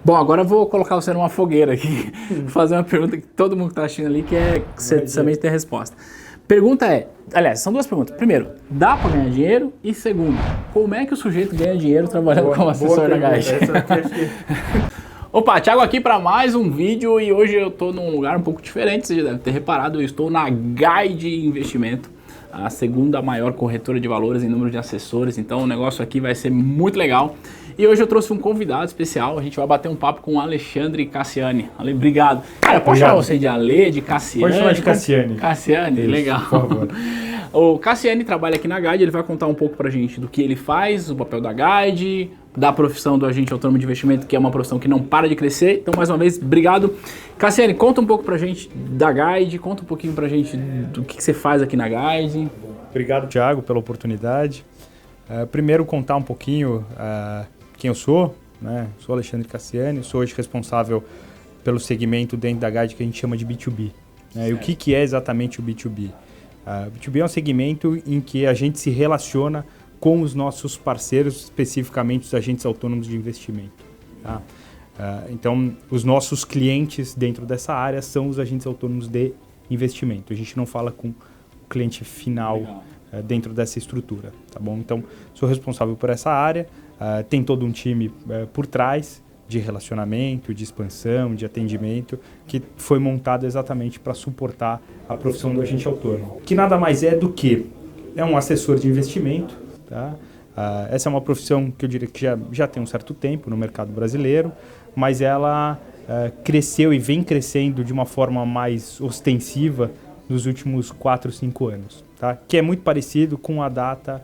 Bom, agora eu vou colocar você numa fogueira aqui, fazer uma pergunta que todo mundo que está assistindo ali quer que você também tenha resposta. Pergunta é, aliás, são duas perguntas. Primeiro, dá para ganhar dinheiro? E segundo, como é que o sujeito ganha dinheiro trabalhando como assessor da Guide? Opa, Thiago aqui para mais um vídeo e hoje eu estou num lugar um pouco diferente, você já deve ter reparado, eu estou na Guide Investimento, a segunda maior corretora de valores em número de assessores, então o negócio aqui vai ser muito legal. E hoje eu trouxe um convidado especial, a gente vai bater um papo com o Alexandre Cassiani. Ale, obrigado. Cara, pode chamar você de Ale, de Cassiani? Pode chamar de Cassiani. Cassiani, isso, legal. Por favor. O Cassiani trabalha aqui na Guide, ele vai contar um pouco pra gente do que ele faz, o papel da Guide, da profissão do agente autônomo de investimento, que é uma profissão que não para de crescer. Então, mais uma vez, obrigado. Cassiani, conta um pouco pra gente da Guide, conta um pouquinho pra gente do que você faz aqui na Guide. Obrigado, Thiago, pela oportunidade. Primeiro, contar um pouquinho quem eu sou, né? Sou Alexandre Cassiani, sou hoje responsável pelo segmento dentro da Guide que a gente chama de B2B. E o que é exatamente o B2B? O B2B é um segmento em que a gente se relaciona com os nossos parceiros, especificamente os agentes autônomos de investimento. Tá? Então, os nossos clientes dentro dessa área são os agentes autônomos de investimento. A gente não fala com o cliente final dentro dessa estrutura, tá bom? Então, sou responsável por essa área, tem todo um time por trás de relacionamento, de expansão, de atendimento, que foi montado exatamente para suportar a profissão do agente autônomo. Que nada mais é do que um assessor de investimento, tá? Essa é uma profissão que eu diria que já tem um certo tempo no mercado brasileiro, mas ela cresceu e vem crescendo de uma forma mais ostensiva nos últimos 4, 5 anos, tá? Que é muito parecido com a data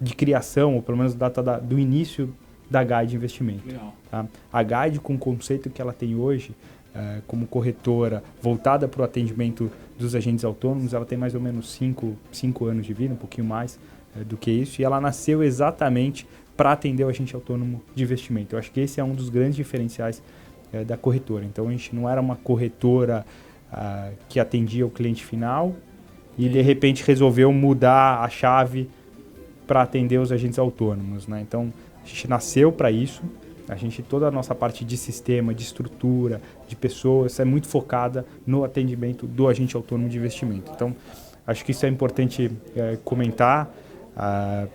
de criação, ou pelo menos a data do início da Guide Investimento. Tá? A Guide, com o conceito que ela tem hoje, como corretora voltada para o atendimento dos agentes autônomos, ela tem mais ou menos 5 anos de vida, um pouquinho mais do que isso, e ela nasceu exatamente para atender o agente autônomo de investimento. Eu acho que esse é um dos grandes diferenciais da corretora. Então, a gente não era uma corretora que atendia o cliente final e, de repente, resolveu mudar a chave para atender os agentes autônomos, né? Então, a gente nasceu para isso. Toda a nossa parte de sistema, de estrutura, de pessoas, é muito focada no atendimento do agente autônomo de investimento. Então, acho que isso é importante comentar,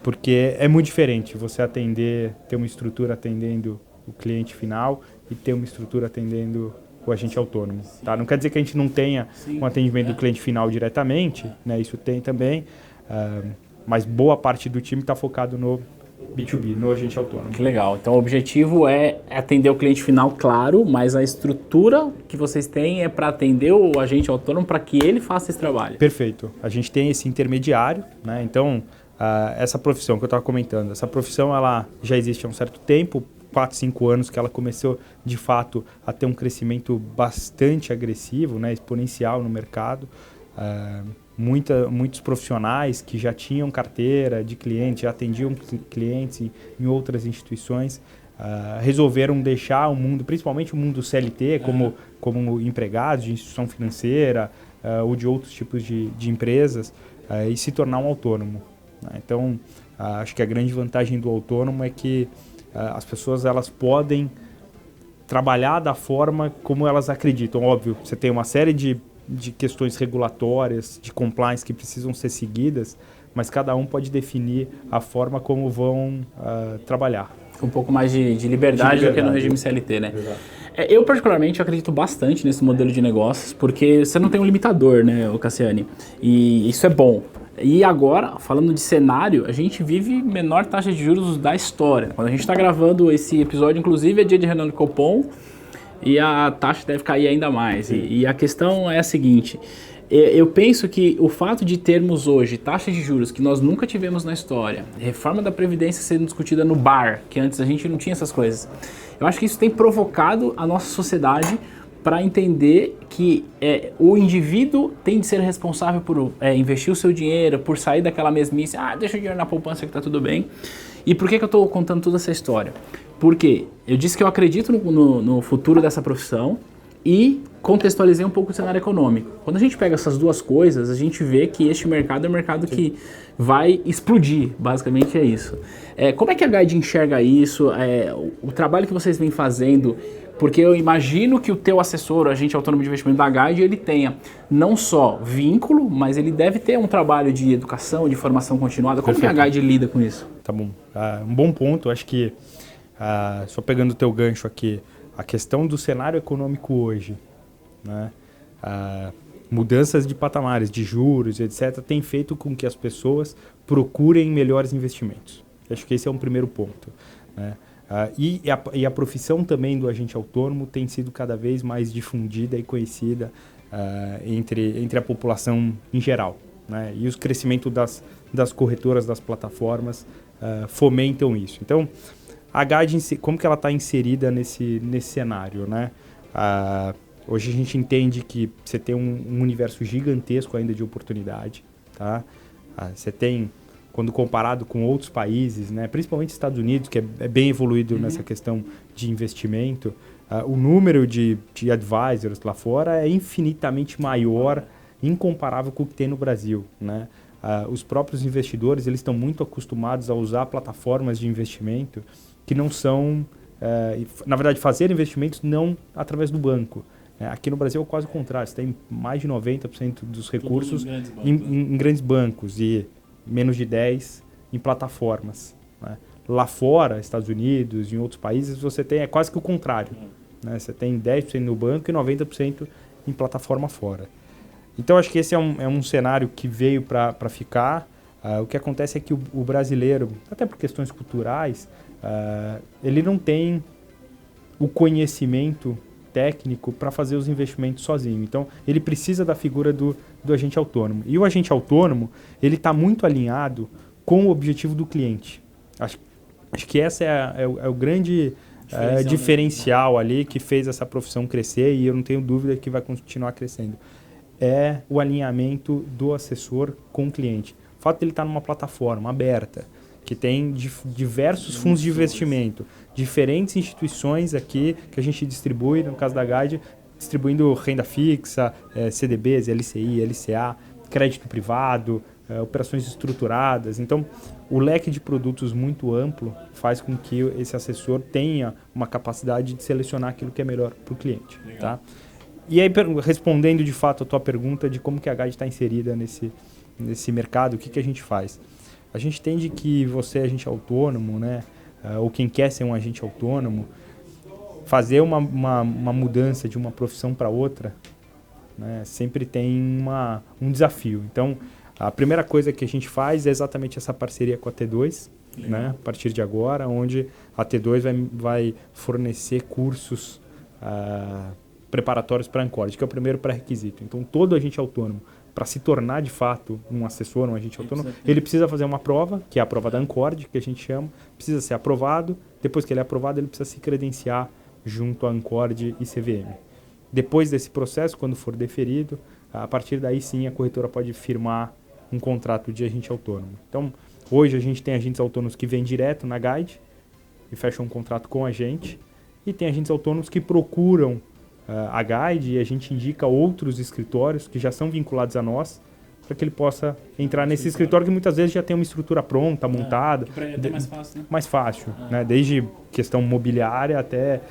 porque é muito diferente você ter uma estrutura atendendo o cliente final e ter uma estrutura atendendo o agente autônomo. Tá? Não quer dizer que a gente não tenha um atendimento do cliente final diretamente, né? Isso tem também, mas boa parte do time está focado no B2B, no agente autônomo. Que legal. Então o objetivo é atender o cliente final, claro, mas a estrutura que vocês têm é para atender o agente autônomo para que ele faça esse trabalho. Perfeito. A gente tem esse intermediário, né? Então, essa profissão que eu estava comentando, essa profissão ela já existe há um certo tempo, 4, 5 anos que ela começou de fato a ter um crescimento bastante agressivo, né? Exponencial no mercado. Muitos profissionais que já tinham carteira de clientes, já atendiam clientes em outras instituições, resolveram deixar o mundo, principalmente o mundo CLT, como empregados de instituição financeira ou de outros tipos de empresas, e se tornar um autônomo. Então, acho que a grande vantagem do autônomo é que as pessoas elas podem trabalhar da forma como elas acreditam. Óbvio, você tem uma série de questões regulatórias, de compliance que precisam ser seguidas, mas cada um pode definir a forma como vão trabalhar. Um pouco mais de liberdade do que no regime CLT, né? Exato. Eu particularmente acredito bastante nesse modelo de negócios, porque você não tem um limitador, né, Cassiani? E isso é bom. E agora, falando de cenário, a gente vive menor taxa de juros da história. Quando a gente está gravando esse episódio, inclusive, é dia de reunião do Copom, e a taxa deve cair ainda mais. E a questão é a seguinte, eu penso que o fato de termos hoje taxas de juros que nós nunca tivemos na história, reforma da Previdência sendo discutida no bar, que antes a gente não tinha essas coisas, eu acho que isso tem provocado a nossa sociedade para entender que o indivíduo tem de ser responsável por investir o seu dinheiro, por sair daquela mesmice, deixa o dinheiro na poupança que tá tudo bem. E por que eu estou contando toda essa história? Porque eu disse que eu acredito no futuro dessa profissão, e contextualizei um pouco o cenário econômico. Quando a gente pega essas duas coisas, a gente vê que este mercado é um mercado que vai explodir, basicamente é isso. Como é que a Guide enxerga isso? O trabalho que vocês vêm fazendo, porque eu imagino que o teu assessor, o agente autônomo de investimento da Guide, ele tenha não só vínculo, mas ele deve ter um trabalho de educação, de formação continuada. Como que a Guide lida com isso? Tá bom. Um bom ponto, acho que, só pegando o teu gancho aqui, a questão do cenário econômico hoje, né? Mudanças de patamares, de juros, etc., tem feito com que as pessoas procurem melhores investimentos. Acho que esse é um primeiro ponto, né? E a profissão também do agente autônomo tem sido cada vez mais difundida e conhecida entre a população em geral, né? E o crescimento das corretoras, das plataformas fomentam isso. Então, a Guide, como que ela está inserida nesse cenário, né? Hoje a gente entende que você tem um universo gigantesco ainda de oportunidade, tá? Você tem, quando comparado com outros países, né, principalmente Estados Unidos, que é bem evoluído nessa questão de investimento, o número de advisors lá fora é infinitamente maior, incomparável com o que tem no Brasil, né? Os próprios investidores, eles estão muito acostumados a usar plataformas de investimento que não são, na verdade, fazer investimentos não através do banco. Aqui no Brasil é quase o contrário, você tem mais de 90% dos recursos em grandes bancos e menos de 10% em plataformas, né? Lá fora, Estados Unidos, em outros países, você tem quase que o contrário, né? Você tem 10% no banco e 90% em plataforma fora. Então, acho que esse é um cenário que veio para ficar. O que acontece é que o brasileiro, até por questões culturais, ele não tem o conhecimento técnico para fazer os investimentos sozinho. Então, ele precisa da figura do agente autônomo. E o agente autônomo, ele está muito alinhado com o objetivo do cliente. Acho que essa é o grande diferencial ali que fez essa profissão crescer, e eu não tenho dúvida que vai continuar crescendo. É o alinhamento do assessor com o cliente. O fato de ele estar numa plataforma aberta, que tem diversos fundos de investimento, diferentes instituições aqui que a gente distribui, no caso da Guide, distribuindo renda fixa, CDBs, LCI, LCA, crédito privado, operações estruturadas. Então, o leque de produtos muito amplo faz com que esse assessor tenha uma capacidade de selecionar aquilo que é melhor para o cliente. Tá? E aí, respondendo de fato a tua pergunta de como que a Guide está inserida nesse mercado, o que a gente faz? A gente entende que você é agente autônomo, né? Ou quem quer ser um agente autônomo, fazer uma mudança de uma profissão para outra, né, sempre tem um desafio. Então, a primeira coisa que a gente faz é exatamente essa parceria com a T2, né, a partir de agora, onde a T2 vai fornecer cursos preparatórios para a Ancord, que é o primeiro pré-requisito. Então, todo agente autônomo, para se tornar de fato um assessor, um agente autônomo, ele precisa fazer uma prova, que é a prova da Ancord, que a gente chama, precisa ser aprovado. Depois que ele é aprovado, ele precisa se credenciar junto à Ancord e CVM. Depois desse processo, quando for deferido, a partir daí sim a corretora pode firmar um contrato de agente autônomo. Então, hoje a gente tem agentes autônomos que vêm direto na Guide e fecham um contrato com a gente, e tem agentes autônomos que procuram a Guide, e a gente indica outros escritórios que já são vinculados a nós, para que ele possa entrar nesse escritório que muitas vezes já tem uma estrutura pronta, montada. Que para ele é até mais fácil, né? Mais fácil, né? Desde questão mobiliária até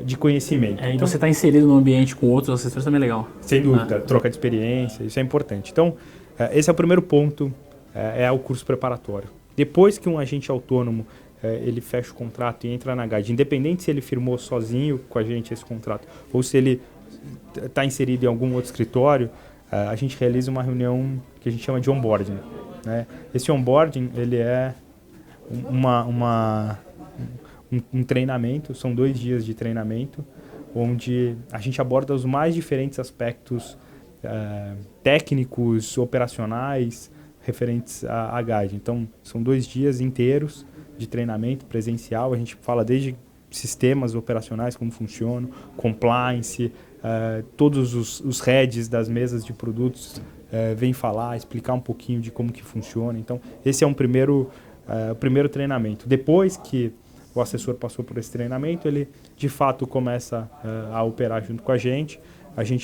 de conhecimento. Então, você está inserido no ambiente com outros assessores também é legal. Sem dúvida, troca de experiência, isso é importante. Então, esse é o primeiro ponto, é o curso preparatório. Depois que um agente autônomo ele fecha o contrato e entra na Guide, independente se ele firmou sozinho com a gente esse contrato ou se ele está inserido em algum outro escritório, a gente realiza uma reunião que a gente chama de onboarding, né? Esse onboarding, ele é um treinamento, são 2 dias de treinamento, onde a gente aborda os mais diferentes aspectos técnicos, operacionais, referentes à Guide. Então, são 2 dias inteiros de treinamento presencial. A gente fala desde sistemas operacionais, como funcionam, compliance, todos os heads das mesas de produtos vêm falar, explicar um pouquinho de como que funciona. Então, esse é o primeiro treinamento. Depois que o assessor passou por esse treinamento, ele de fato começa a operar junto com a gente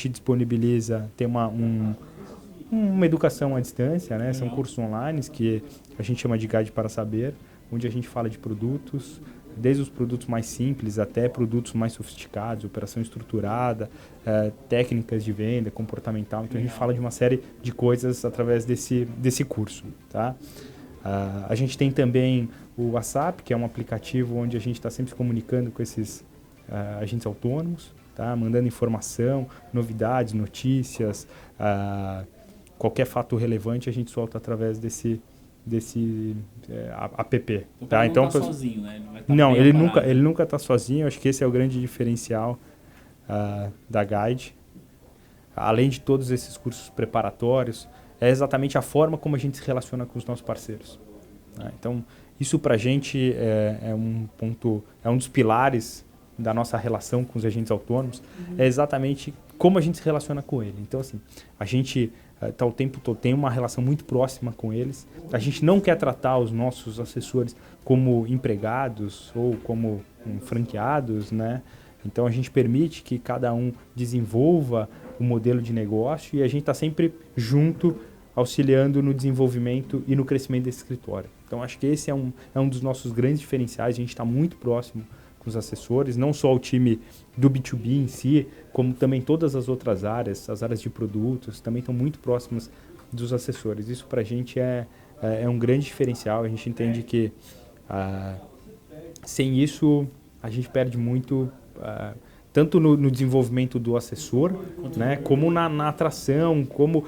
disponibiliza, tem uma educação à distância, né? São cursos online que a gente chama de Guide para Saber, onde a gente fala de produtos, desde os produtos mais simples até produtos mais sofisticados, operação estruturada, técnicas de venda, comportamental. Então a gente fala de uma série de coisas através desse curso, tá? A gente tem também o WhatsApp, que é um aplicativo onde a gente está sempre se comunicando com esses agentes autônomos, tá? Mandando informação, novidades, notícias, qualquer fato relevante a gente solta através desse app. Tá? Então não está sozinho, né? Não, ele nunca está sozinho. Acho que esse é o grande diferencial da Guide. Além de todos esses cursos preparatórios, é exatamente a forma como a gente se relaciona com os nossos parceiros. Né? Então, isso para a gente é um ponto, é um dos pilares da nossa relação com os agentes autônomos, é exatamente como a gente se relaciona com ele. Então, assim, a gente tá o tempo todo, tem uma relação muito próxima com eles. A gente não quer tratar os nossos assessores como empregados ou como franqueados, né? Então, a gente permite que cada um desenvolva o modelo de negócio e a gente está sempre junto, auxiliando no desenvolvimento e no crescimento desse escritório. Então, acho que esse é um dos nossos grandes diferenciais. A gente está muito próximo com os assessores, não só o time do B2B em si, como também todas as outras áreas, as áreas de produtos, também estão muito próximas dos assessores. Isso para a gente é um grande diferencial. A gente entende que sem isso a gente perde muito, tanto no desenvolvimento do assessor, né, como na atração, como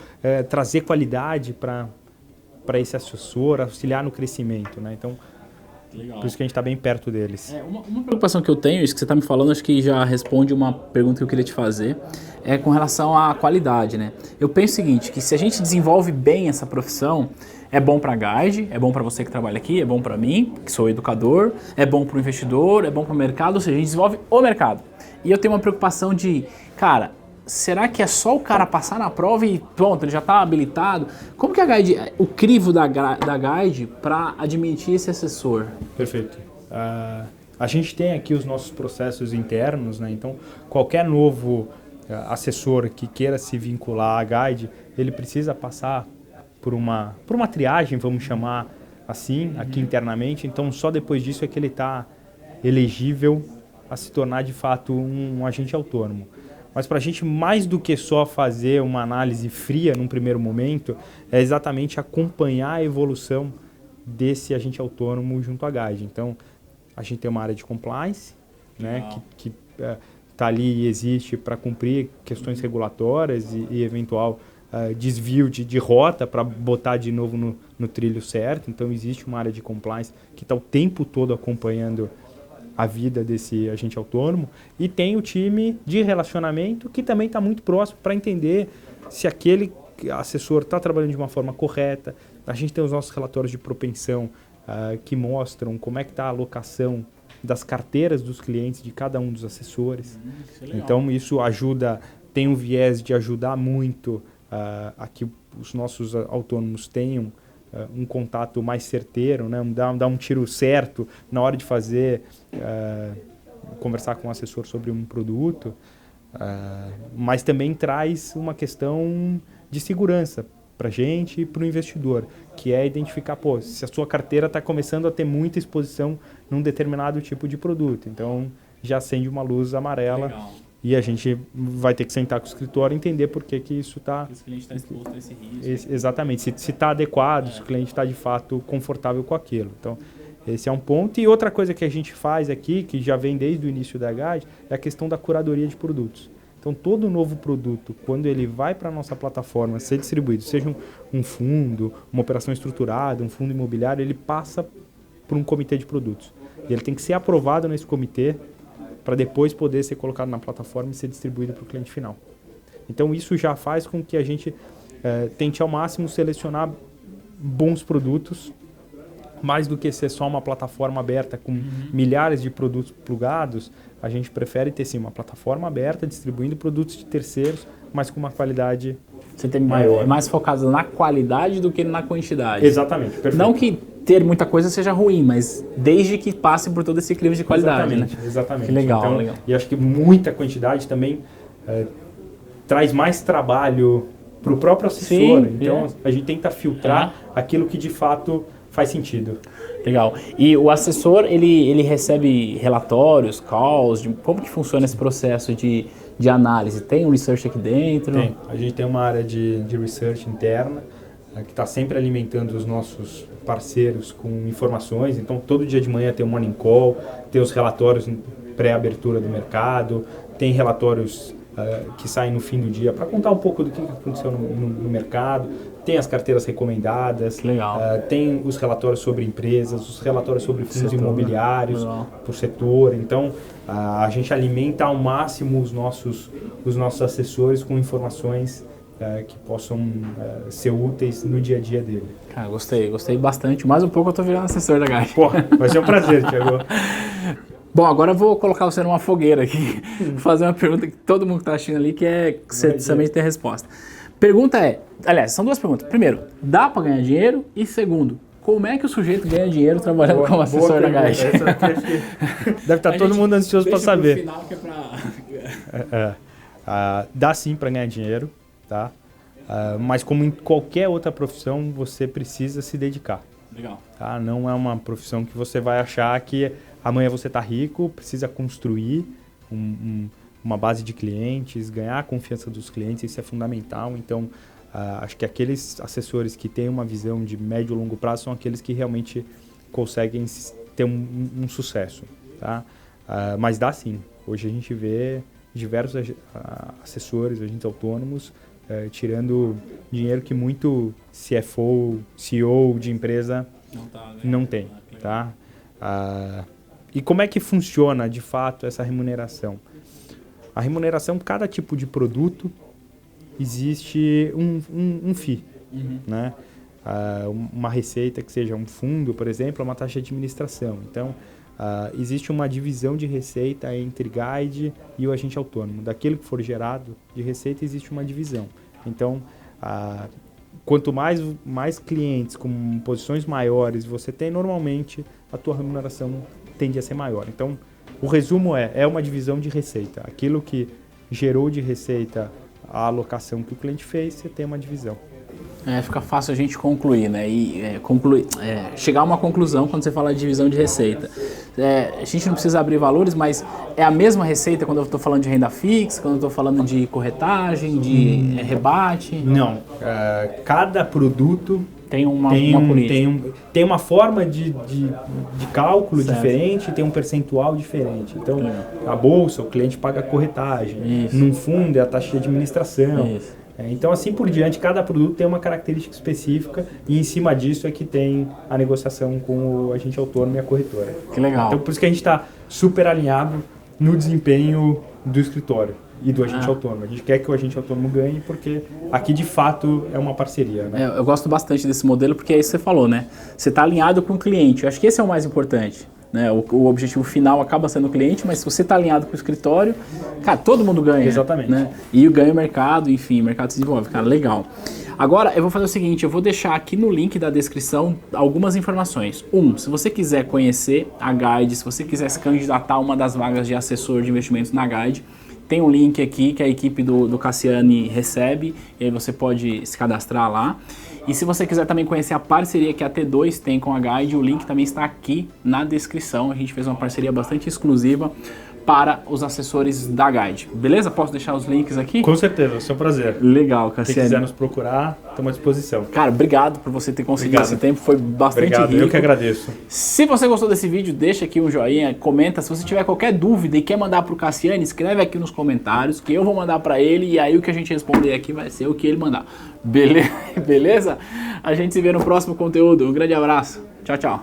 trazer qualidade para esse assessor, auxiliar no crescimento, né? Então, legal. Por isso que a gente está bem perto deles. Uma preocupação que eu tenho, isso que você está me falando, acho que já responde uma pergunta que eu queria te fazer, é com relação à qualidade, né? Eu penso o seguinte, que se a gente desenvolve bem essa profissão, é bom para a Guide, é bom para você que trabalha aqui, é bom para mim, que sou educador, é bom para o investidor, é bom para o mercado, ou seja, a gente desenvolve o mercado. E eu tenho uma preocupação de, cara, será que é só o cara passar na prova e pronto, ele já está habilitado? Como que a Guide, o crivo da Guide para admitir esse assessor? Perfeito. A gente tem aqui os nossos processos internos, né? Então qualquer novo assessor que queira se vincular à Guide, ele precisa passar por uma triagem, vamos chamar assim, aqui internamente. Então só depois disso é que ele está elegível a se tornar de fato um agente autônomo. Mas para a gente, mais do que só fazer uma análise fria num primeiro momento, é exatamente acompanhar a evolução desse agente autônomo junto à Guide. Então, a gente tem uma área de compliance, né, que está ali e existe para cumprir questões regulatórias e eventual desvio de rota para botar de novo no trilho certo. Então, existe uma área de compliance que está o tempo todo acompanhando a vida desse agente autônomo, e tem o time de relacionamento que também está muito próximo para entender se aquele assessor está trabalhando de uma forma correta. A gente tem os nossos relatórios de propensão que mostram como é que está a alocação das carteiras dos clientes de cada um dos assessores. Então isso ajuda, tem um viés de ajudar muito a que os nossos autônomos tenham um contato mais certeiro, né? Dar um tiro certo na hora de fazer, conversar com o assessor sobre um produto, mas também traz uma questão de segurança para a gente e para o investidor, que é identificar, se a sua carteira está começando a ter muita exposição num determinado tipo de produto, então já acende uma luz amarela. Legal. E a gente vai ter que sentar com o escritório e entender por que isso está... Esse cliente está exposto a esse risco. Exatamente, se está adequado, se o cliente está de fato confortável com aquilo. Então, esse é um ponto. E outra coisa que a gente faz aqui, que já vem desde o início da Guide, é a questão da curadoria de produtos. Então, todo novo produto, quando ele vai para a nossa plataforma ser distribuído, seja um fundo, uma operação estruturada, um fundo imobiliário, ele passa por um comitê de produtos. E ele tem que ser aprovado nesse comitê para depois poder ser colocado na plataforma e ser distribuído para o cliente final. Então isso já faz com que a gente tente ao máximo selecionar bons produtos, mais do que ser só uma plataforma aberta com milhares de produtos plugados. A gente prefere ter sim uma plataforma aberta, distribuindo produtos de terceiros, mas com uma qualidade maior. É mais focado na qualidade do que na quantidade. Exatamente, perfeito. Não que ter muita coisa seja ruim, mas desde que passe por todo esse crivo de qualidade, exatamente, né? Exatamente. Que legal, então, legal. E acho que muita quantidade também traz mais trabalho para o próprio assessor. Sim, então, a gente tenta filtrar aquilo que de fato faz sentido. Legal. E o assessor, ele recebe relatórios, calls, como que funciona esse processo de análise? Tem um research aqui dentro? Tem. A gente tem uma área de research interna que está sempre alimentando os nossos parceiros com informações. Então, todo dia de manhã tem um morning call, tem os relatórios pré-abertura do mercado, tem relatórios que saem no fim do dia para contar um pouco do que aconteceu no mercado, tem as carteiras recomendadas, tem os relatórios sobre empresas, os relatórios sobre fundos imobiliários por setor. Então, a gente alimenta ao máximo os nossos assessores com informações que possam ser úteis no dia a dia dele. Cara, gostei bastante. Mais um pouco eu tô virando assessor da Guide. Pô, vai ser um prazer, Thiago. Bom, agora eu vou colocar você numa fogueira aqui, fazer uma pergunta que todo mundo que está assistindo ali quer que você também tenha resposta. Pergunta aliás, são duas perguntas. Primeiro, dá para ganhar dinheiro? E segundo, como é que o sujeito ganha dinheiro trabalhando como assessor da Guide? Deve estar todo mundo ansioso para saber. Final, que é dá sim para ganhar dinheiro, tá? Mas como em qualquer outra profissão, você precisa se dedicar. Legal. Tá? Não é uma profissão que você vai achar que amanhã você está rico, precisa construir uma base de clientes, ganhar a confiança dos clientes, isso é fundamental. Então, acho que aqueles assessores que têm uma visão de médio e longo prazo são aqueles que realmente conseguem ter um sucesso. Tá? Mas dá sim. Hoje a gente vê diversos assessores, agentes autônomos, tirando dinheiro que muito CFO, CEO de empresa não tem. Tá? E como é que funciona, de fato, essa remuneração? A remuneração, cada tipo de produto, existe um FII. Né? Uma receita que seja um fundo, por exemplo, é uma taxa de administração. Então, existe uma divisão de receita entre guide e o agente autônomo. Daquilo que for gerado de receita, existe uma divisão. Então, quanto mais clientes com posições maiores você tem, normalmente a tua remuneração tende a ser maior. Então, o resumo é uma divisão de receita. Aquilo que gerou de receita a alocação que o cliente fez, você tem uma divisão. Fica fácil a gente concluir, né? E chegar a uma conclusão quando você fala de divisão de receita. A gente não precisa abrir valores, mas é a mesma receita quando eu estou falando de renda fixa, quando eu estou falando de corretagem, de rebate? Não. Cada produto tem uma política. Tem uma forma de cálculo diferente, tem um percentual diferente. Então, a bolsa, o cliente paga a corretagem. Isso. Num fundo, é a taxa de administração. Isso. Então, assim por diante, cada produto tem uma característica específica e em cima disso é que tem a negociação com o agente autônomo e a corretora. Que legal. Então, por isso que a gente está super alinhado no desempenho do escritório e do agente autônomo. A gente quer que o agente autônomo ganhe porque aqui, de fato, é uma parceria. Né? Eu gosto bastante desse modelo porque é isso que você falou, né? Você está alinhado com o cliente. Eu acho que esse é o mais importante. Né? O objetivo final acaba sendo o cliente, mas se você está alinhado com o escritório, cara, todo mundo ganha. Exatamente. Né? E ganha o mercado, enfim, o mercado se desenvolve. Cara, legal. Agora, eu vou fazer o seguinte, eu vou deixar aqui no link da descrição algumas informações. Se você quiser conhecer a Guide, se você quiser se candidatar a uma das vagas de assessor de investimentos na Guide, tem um link aqui que a equipe do Cassiani recebe, e aí você pode se cadastrar lá. E se você quiser também conhecer a parceria que a T2 tem com a Guide, o link também está aqui na descrição. A gente fez uma parceria bastante exclusiva para os assessores da Guide. Beleza? Posso deixar os links aqui? Com certeza, é um prazer. Legal, Cassiani. Se quiser nos procurar, estamos à disposição. Cara, obrigado por você ter conseguido esse tempo, foi bastante rico. Eu que agradeço. Se você gostou desse vídeo, deixa aqui um joinha, comenta. Se você tiver qualquer dúvida e quer mandar para o Cassiani, escreve aqui nos comentários que eu vou mandar para ele e aí o que a gente responder aqui vai ser o que ele mandar. Beleza? A gente se vê no próximo conteúdo. Um grande abraço. Tchau, tchau.